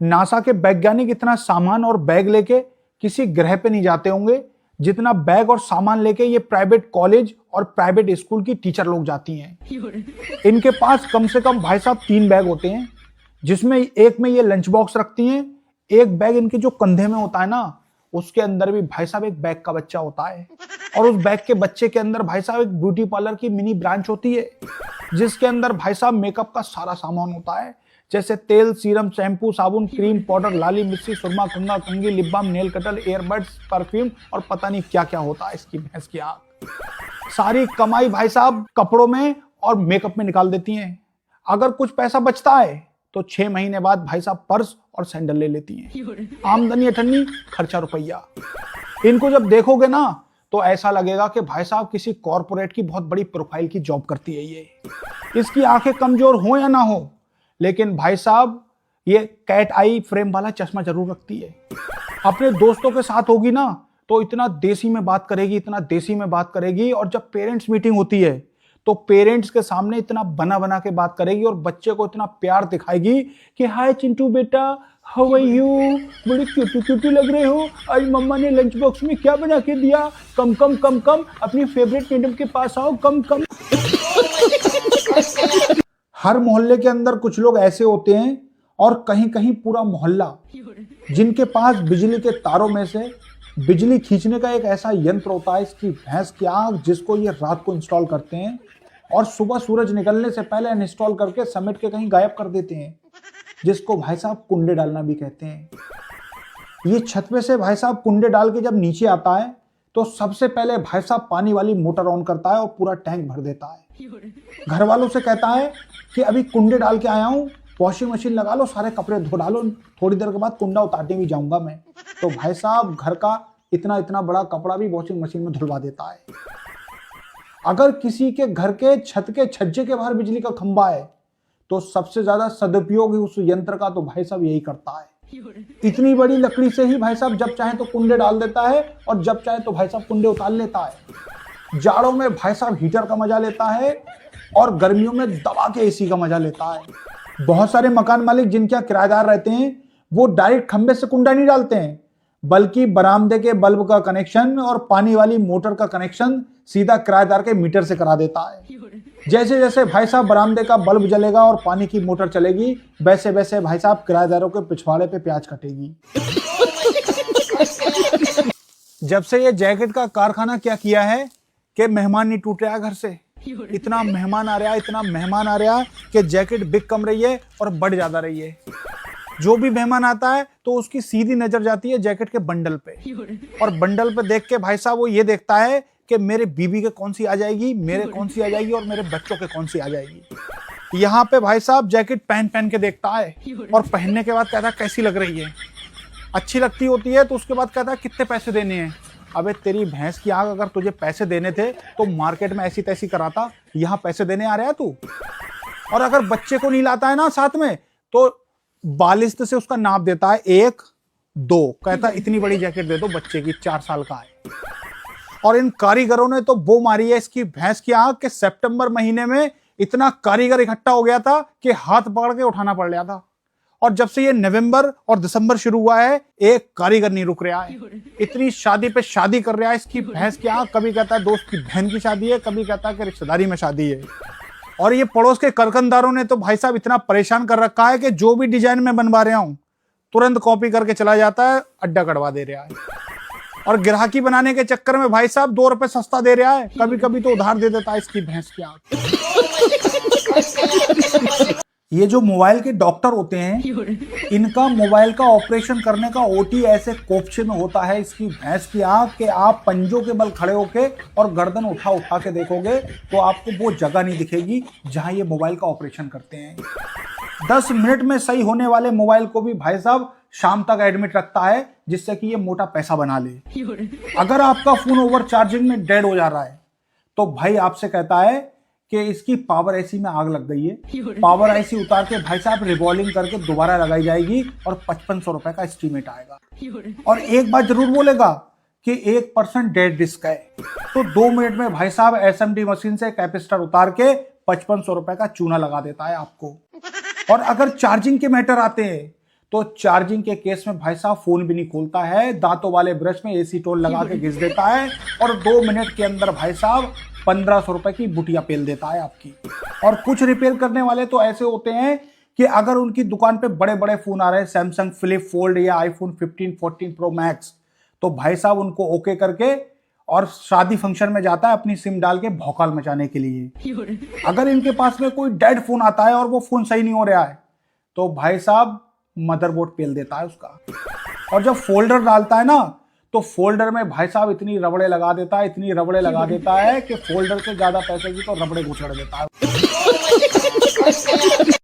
NASA के वैज्ञानिक इतना सामान और बैग लेके किसी ग्रह पे नहीं जाते होंगे जितना बैग और सामान लेके ये प्राइवेट कॉलेज और प्राइवेट स्कूल की टीचर लोग जाती हैं। इनके पास कम से कम भाई साहब 3 बैग होते हैं, जिसमें एक में ये लंच बॉक्स रखती हैं, एक बैग इनके जो कंधे में होता है ना, उसके अंदर भी भाई साहब एक बैग का बच्चा होता है, और उस बैग के बच्चे के अंदर भाई साहब एक ब्यूटी पार्लर की मिनी ब्रांच होती है, जिसके अंदर भाई साहब मेकअप का सारा सामान होता है, जैसे तेल, सीरम, शैम्पू, साबुन, क्रीम, पाउडर, लाली, मिस्सी, सुरमा, कंघा, कंघी, lip balm, nail cutter, earbuds, perfume और पता नहीं क्या क्या होता है इसकी भैंस की आग। सारी कमाई भाई साहब कपड़ों में और मेकअप में निकाल देती हैं। अगर कुछ पैसा बचता है तो 6 महीने बाद भाई साहब पर्स और सैंडल ले लेती हैं। आमदनी अठन्नी, खर्चा रुपया। इनको जब देखोगे ना तो ऐसा लगेगा कि भाई साहब किसी कॉर्पोरेट की बहुत बड़ी प्रोफाइल की जॉब करती है ये। इसकी आंखें कमजोर हो या ना हो, लेकिन भाई साहब ये कैट आई फ्रेम वाला चश्मा जरूर रखती है। अपने दोस्तों के साथ होगी ना तो इतना देसी में बात करेगी, इतना देसी में बात करेगी, और जब पेरेंट्स मीटिंग होती है तो पेरेंट्स के सामने इतना बना बना के बात करेगी और बच्चे को इतना प्यार दिखाएगी कि हाय चिंटू बेटा, हाउ आर यू, बड़ी क्यूटी क्यूटी लग रहे हो, आज मम्मा ने लंच बॉक्स में क्या बना के दिया, कम कम कम कम अपनी फेवरेट मैडम के पास आओ, कम कम। हर मोहल्ले के अंदर कुछ लोग ऐसे होते हैं, और कहीं कहीं पूरा मोहल्ला, जिनके पास बिजली के तारों में से बिजली खींचने का एक ऐसा यंत्र होता है, इसकी भैंस की आग, जिसको ये रात को इंस्टॉल करते हैं और सुबह सूरज निकलने से पहले अनइंस्टॉल करके समेट के कहीं गायब कर देते हैं, जिसको भाई साहब कुंडे डालना भी कहते हैं। ये छत पे से भाई साहब कुंडे डाल के जब नीचे आता है तो सबसे पहले भाई साहब पानी वाली मोटर ऑन करता है और पूरा टैंक भर देता है। घर वालों से कहता है कि अभी कुंडे डाल के आया हूं, वॉशिंग मशीन लगा लो, सारे कपड़े धो डालो, थोड़ी देर के बाद कुंडा उतारने भी जाऊंगा मैं। तो भाई साहब घर का इतना इतना बड़ा कपड़ा भी वॉशिंग मशीन में धुलवा देता है। अगर किसी के घर के छत के छज्जे के बाहर बिजली का खंभा है तो सबसे ज्यादा सदुपयोग उस यंत्र का तो भाई साहब यही करता है। इतनी बड़ी लकड़ी से ही भाई साहब जब चाहे तो कुंडे डाल देता है और जब चाहे तो भाई साहब कुंडे उतार लेता है। जाड़ों में भाई साहब हीटर का मजा लेता है और गर्मियों में दबा के एसी का मजा लेता है। बहुत सारे मकान मालिक जिनके यहाँ किराएदार रहते हैं वो डायरेक्ट खंबे से कुंडा नहीं डालते हैं, बल्कि बरामदे के बल्ब का कनेक्शन और पानी वाली मोटर का कनेक्शन सीधा किराएदार के मीटर से करा देता है। जैसे जैसे भाई साहब बरामदे का बल्ब जलेगा और पानी की मोटर चलेगी, वैसे वैसे भाई साहब किराएदारों के पिछवाड़े पे प्याज कटेगी। जब से ये जैकेट का कारखाना क्या किया है कि मेहमान नहीं टूट रहा घर से, इतना मेहमान आ रहा है, इतना मेहमान आ रहा है कि जैकेट बिक कम रही है और बढ़ ज्यादा रही है। जो भी मेहमान आता है तो उसकी सीधी नजर जाती है जैकेट के बंडल पे, और बंडल पे देख के भाई साहब वो ये देखता है कि मेरे बीबी के कौन सी आ जाएगी, मेरे कौन सी आ जाएगी और मेरे बच्चों के कौन सी आ जाएगी। यहाँ पे भाई साहब जैकेट पहन पहन के देखता है और पहनने के बाद कहता है कैसी लग रही है। अच्छी लगती होती है तो उसके बाद कहता है कितने पैसे देने हैं। अबे तेरी भैंस की आग, अगर तुझे पैसे देने थे तो मार्केट में ऐसी तैसी कराता, यहाँ पैसे देने आ रहा है तू। और अगर बच्चे को नहीं लाता है ना साथ में तो बालिस्त से उसका नाप देता है 1, 2, कहता इतनी बड़ी जैकेट दे दो बच्चे की, 4 साल का है। और इन कारीगरों ने तो वो मारी है इसकी भैंस की आग के सितंबर महीने में इतना कारीगर इकट्ठा हो गया था कि हाथ पकड़ के उठाना पड़ रहा था। और जब से ये नवंबर और दिसंबर शुरू हुआ है एक कारीगर नहीं रुक रहा है। इतनी शादी पे शादी कर रहा है इसकी भैंस की आग। कभी कहता है दोस्त की बहन की शादी है, कभी कहता है कि रिश्तेदारी में शादी है। और ये पड़ोस के करकनदारों ने तो भाई साहब इतना परेशान कर रखा है कि जो भी डिजाइन में बनवा रहा हूं तुरंत कॉपी करके चला जाता है, अड्डा कटवा दे रहा है। और ग्राहकी बनाने के चक्कर में भाई साहब 2 रुपए सस्ता दे रहा है, कभी कभी तो उधार दे देता है इसकी भैंस की आग। ये जो मोबाइल के डॉक्टर होते हैं इनका मोबाइल का ऑपरेशन करने का ओटी ऐसे कोपचे में होता है इसकी भैंस की आग के आप पंजों के बल खड़े होके और गर्दन उठा उठा के देखोगे तो आपको वो जगह नहीं दिखेगी जहां ये मोबाइल का ऑपरेशन करते हैं। 10 मिनट में सही होने वाले मोबाइल को भी भाई साहब शाम तक एडमिट रखता है जिससे कि ये मोटा पैसा बना ले। अगर आपका फोन ओवर चार्जिंग में डेड हो जा रहा है तो भाई आपसे कहता है कि इसकी पावर आईसी में आग लग गई है, पावर आईसी उतार के भाई साहब रिवॉल्विंग करके दोबारा लगाई जाएगी और 5500 रुपए का एस्टीमेट आएगा। और एक बात जरूर बोलेगा कि 1% डेड डिस्क है। तो 2 मिनट में भाई साहब एसएमडी मशीन से कैपेसिटर उतार के 5500 रुपए का चूना लगा देता है आपको। और अगर चार्जिंग के मैटर आते हैं तो चार्जिंग के केस में भाई साहब फोन भी नहीं खोलता है, दांतों वाले ब्रश में एसीटोन लगा के घिस देता है और 2 मिनट के अंदर भाई साहब 1500 रुपए की बुटिया पेल देता है आपकी। और कुछ रिपेयर करने वाले तो ऐसे होते हैं कि अगर उनकी दुकान पे बड़े बड़े फोन आ रहे हैं, सैमसंग फ्लिप फोल्ड या आईफोन 15 14 प्रो मैक्स, तो भाई साहब उनको ओके करके और शादी फंक्शन में जाता है अपनी सिम डाल के भौकाल मचाने के लिए। अगर इनके पास में कोई डेड फोन आता है और वो फोन सही नहीं हो रहा है तो भाई साहब मदरबोर्ड पेल देता है उसका। और जब फोल्डर डालता है ना तो फोल्डर में भाई साहब इतनी रबड़े लगा देता है, इतनी रबड़े लगा देता है कि फोल्डर से ज्यादा पैसे की तो रबड़े घुसड़ देता है।